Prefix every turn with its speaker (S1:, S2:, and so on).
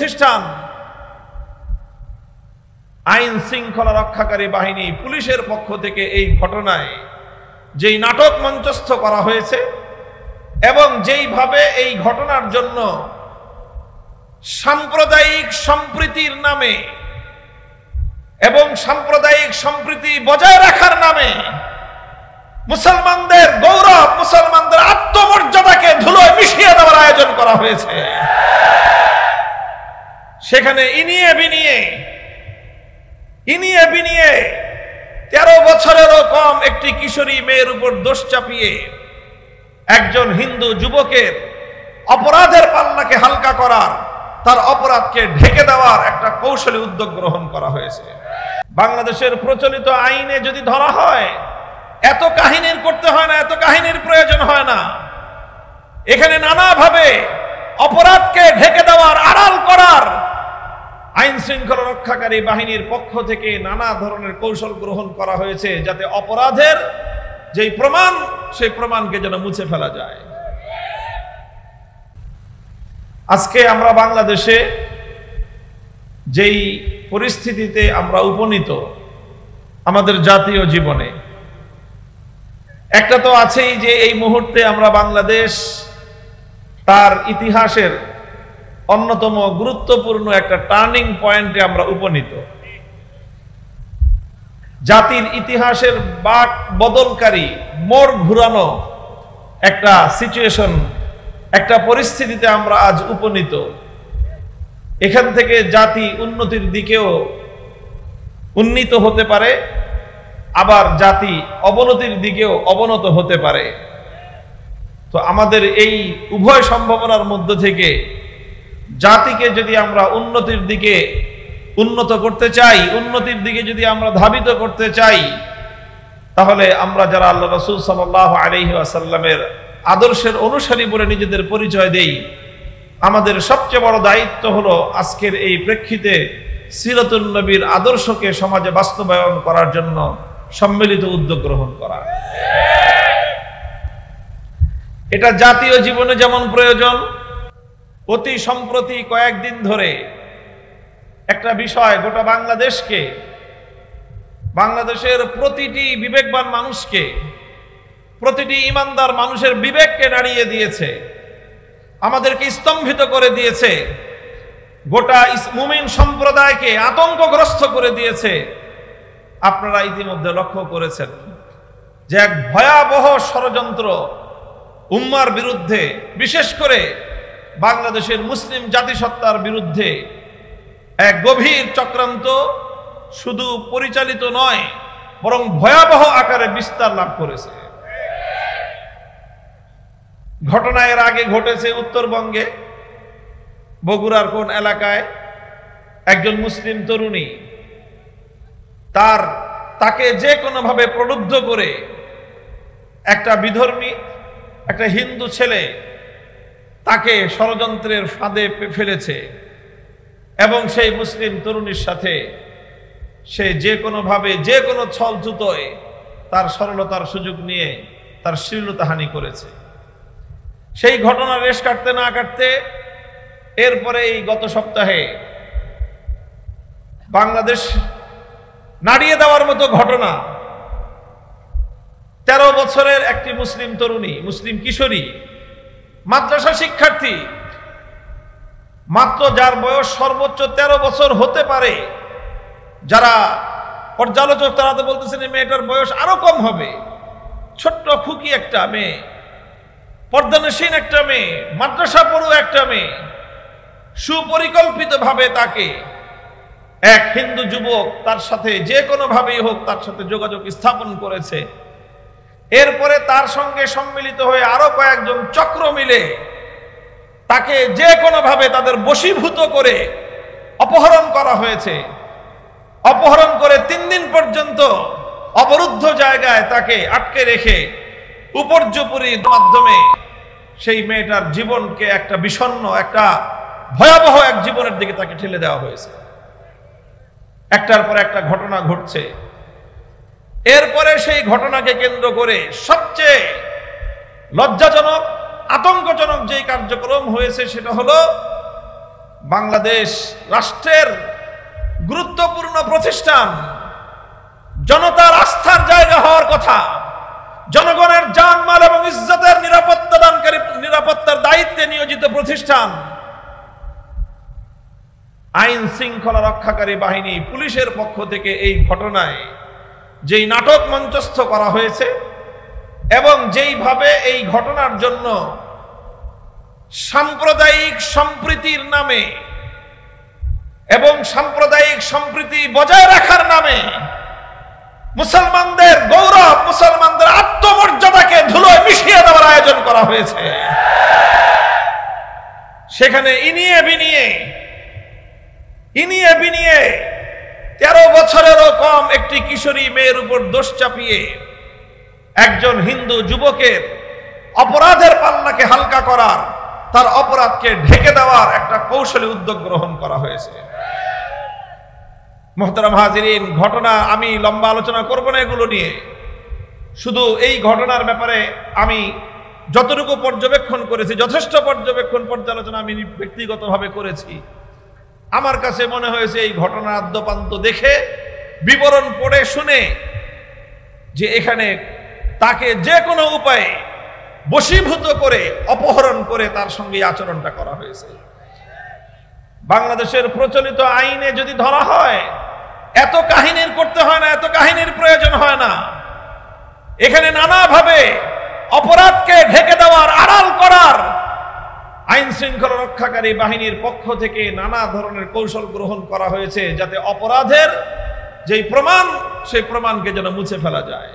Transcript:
S1: প্রতিষ্ঠান আইন শৃঙ্খলা রক্ষাকারী বাহিনী পুলিশের পক্ষ থেকে এই ঘটনায় যেই নাটক মঞ্চস্থ করা হয়েছে এবং যেইভাবে এই ঘটনার জন্য সাম্প্রদায়িক সম্প্রীতির নামে এবং সাম্প্রদায়িক সম্প্রীতি বজায় রাখার নামে মুসলমানদের গৌরব, মুসলমানদের আত্মমর্যাদাকে ধুলোয় মিশিয়ে দেওয়ার আয়োজন করা হয়েছে। সেখানে ইনিয়ে বিনিয়ে 13 বছরেরও কম একটি কিশোরী মেয়ের উপর দোষ চাপিয়ে একজন হিন্দু যুবকের অপরাধের পাল্লাকে হালকা করার, তার অপরাধকে ঢেকে দেওয়ার একটা কৌশলী উদ্যোগ গ্রহণ করা হয়েছে। বাংলাদেশের প্রচলিত আইনে যদি ধরা হয়, এত কাহিনীর করতে হয় না, এত কাহিনীর প্রয়োজন হয় না। এখানে নানাভাবে অপরাধকে ঢেকে দেওয়ার, আড়াল করার আইন শৃঙ্খলা রক্ষাকারী বাহিনীর পক্ষ থেকে নানা ধরনের কৌশল গ্রহণ করা হয়েছে, যাতে অপরাধের যেই প্রমাণ, সেই প্রমাণকে যেন মুছে ফেলা যায়। আজকে আমরা বাংলাদেশে যেই পরিস্থিতিতে আমরা উপনীত আমাদের জাতীয় জীবনে, একটা তো আছেই যে এই মুহূর্তে আমরা বাংলাদেশ তার ইতিহাসের অন্যতম গুরুত্বপূর্ণ একটা টার্নিং পয়েন্টে আমরা উপনীত। জাতির ইতিহাসের বাক বদলকারী, মোড় ঘুরানো একটা সিচুয়েশন, একটা পরিস্থিতিতে আমরা আজ উপনীত। এখান থেকে জাতি উন্নতির দিকেও উন্নীত হতে পারে, আবার জাতি অবনতির দিকেও অবনত হতে পারে। তো আমাদের এই উভয় সম্ভাবনার মধ্য থেকে জাতিকে যদি আমরা উন্নতির দিকে উন্নত করতে চাই, উন্নতির দিকে যদি আমরা ধাবিত করতে চাই, তাহলে আমরা যারা আল্লাহ রাসূল সাল্লাল্লাহু আলাইহি ওয়াসাল্লামের আদর্শের অনুসারী বলে নিজেদের পরিচয় দেই, আমাদের সবচেয়ে বড় দায়িত্ব হলো আজকের এই প্রেক্ষিতে সিরাতুন নবীর আদর্শকে সমাজে বাস্তবায়ন করার জন্য সম্মিলিত উদ্যোগ গ্রহণ করা। এটা জাতীয় জীবনে যেমন প্রয়োজন, অতি সম্প্রতি কয়েকদিন ধরে একটা বিষয় গোটা বাংলাদেশকে, বাংলাদেশের প্রতিটি বিবেকবান মানুষকে, প্রতিটি ইমানদার মানুষের বিবেককে নাড়িয়ে দিয়েছে, আমাদেরকে স্তম্ভিত করে দিয়েছে, গোটা মুমিন সম্প্রদায়কে আতঙ্কগ্রস্ত করে দিয়েছে। আপনারা ইতিমধ্যে লক্ষ্য করেছেন যে এক ভয়াবহ ষড়যন্ত্র উম্মার বিরুদ্ধে, বিশেষ করে বাংলাদেশের মুসলিম জাতিসত্তার বিরুদ্ধে এক গভীর চক্রান্ত শুধু পরিচালিত নয়, বরং ভয়াবহ আকারে বিস্তার লাভ করেছে। ঘটনা এর আগে ঘটেছে উত্তরবঙ্গে, বগুড়ার কোন এলাকায় একজন মুসলিম তরুণী তাকে যে কোনোভাবে প্রলুব্ধ করে একটা বিধর্মী, একটা হিন্দু ছেলে তাকে ষড়যন্ত্রের ফাঁদে ফেলেছে এবং সেই মুসলিম তরুণীর সাথে সে যে কোনোভাবে, যে কোনো ছলছুতোয় তার সরলতার সুযোগ নিয়ে তার শ্লীলতাহানি করেছে। সেই ঘটনা রেশ কাটতে না কাটতে এরপরে এই গত সপ্তাহে বাংলাদেশ নাড়িয়ে দেওয়ার মতো ঘটনা, 13 বছরের একটি মুসলিম তরুণী, মুসলিম কিশোরী, মাদ্রাসা শিক্ষার্থী, মাত্র যার বয়স সর্বোচ্চ 13 বছর হতে পারে। যারা পর্যালোচক তারা তো বলতেছেন এই মেয়েটার বয়স আরো কম হবে। ছোট্ট খুকি একটা মেয়ে, পর্দানসীন একটা মেয়ে, মাদ্রাসা পড়ুয়া একটা মেয়ে, সুপরিকল্পিতভাবে তাকে এক হিন্দু যুবক তার সাথে যে কোনোভাবেই হোক তার সাথে যোগাযোগ স্থাপন করেছে। এরপরে তার সঙ্গে সম্মিলিত হয়ে আরো কয়েকজন চক্র মিলে তাকে যে কোনোভাবে তাদের বশীভূত করে অপহরণ করা হয়েছে। অপহরণ করে 3 দিন পর্যন্ত অবরুদ্ধ জায়গায় তাকে আটকে রেখে উপর্যুপরির মাধ্যমে সেই মেয়েটার জীবনকে একটা বিষণ্ণ, একটা ভয়াবহ এক জীবনের দিকে তাকে ঠেলে দেওয়া হয়েছে। একটার পর একটা ঘটনা ঘটছে। এরপরে সেই ঘটনাকে কেন্দ্র করে সবচেয়ে লজ্জাজনক, আতঙ্কজনক যেই কার্যক্রম হয়েছে সেটা হলো বাংলাদেশ রাষ্ট্রের গুরুত্বপূর্ণ প্রতিষ্ঠান, জনতার আস্থার জায়গা হওয়ার কথা, জনগণের জানমাল এবং ইজ্জতের নিরাপত্তার দায়িত্বে নিয়োজিত প্রতিষ্ঠান। আইন শৃঙ্খলা রক্ষাকারী বাহিনী পুলিশের পক্ষ থেকে এই ঘটনায় যেই নাটক মঞ্চস্থ করা হয়েছে এবং যেইভাবে এই ঘটনার জন্য সাম্প্রদায়িক সম্প্রীতির নামে এবং সাম্প্রদায়িক সম্প্রীতি বজায় রাখার নামে মুসলমানদের গৌরব, মুসলমানদের আত্মমর্যাদাকে ধুলোয় মিশিয়ে দেওয়ার আয়োজন করা হয়েছে। সেখানে ইনিয়ে বিনিয়ে 13 বছরেরও কম একটি কিশোরী মেয়ের উপর দোষ চাপিয়ে একজন হিন্দু যুবকের অপরাধের পাল্লাকে হালকা করার, তার অপরাধকে ঢেকে দেওয়ার একটা কৌশলী উদ্যোগ গ্রহণ করা হয়েছে। মুহতারাম হাজিরিন, ঘটনা আমি লম্বা আলোচনা করব না এগুলো নিয়ে। শুধু এই ঘটনার ব্যাপারে আমি যতটুকু পর্যবেক্ষণ করেছি, যথেষ্ট পর্যালোচনা আমি ব্যক্তিগতভাবে করেছি। আমার কাছে মনে হয়েছে এই ঘটনার আদ্যপান্ত দেখে, বিবরণ পড়ে শুনে, যে এখানে তাকে যে কোনো উপায়ে বশীভূত করে, অপহরণ করে তার সঙ্গে আচরণটা করা হয়েছে। বাংলাদেশের প্রচলিত আইনে যদি ধরা হয়, এত কাহিনীর করতে হয় না, এত কাহিনীর প্রয়োজন হয় না। এখানে নানাভাবে অপরাধকে ঢেকে দেওয়ার, আড়াল করার আইন শৃঙ্খলা রক্ষাকারী বাহিনীর পক্ষ থেকে নানা ধরনের কৌশল গ্রহণ করা হয়েছে, যাতে অপরাধের যেই প্রমাণ, সেই প্রমাণকে যেন মুছে ফেলা যায়।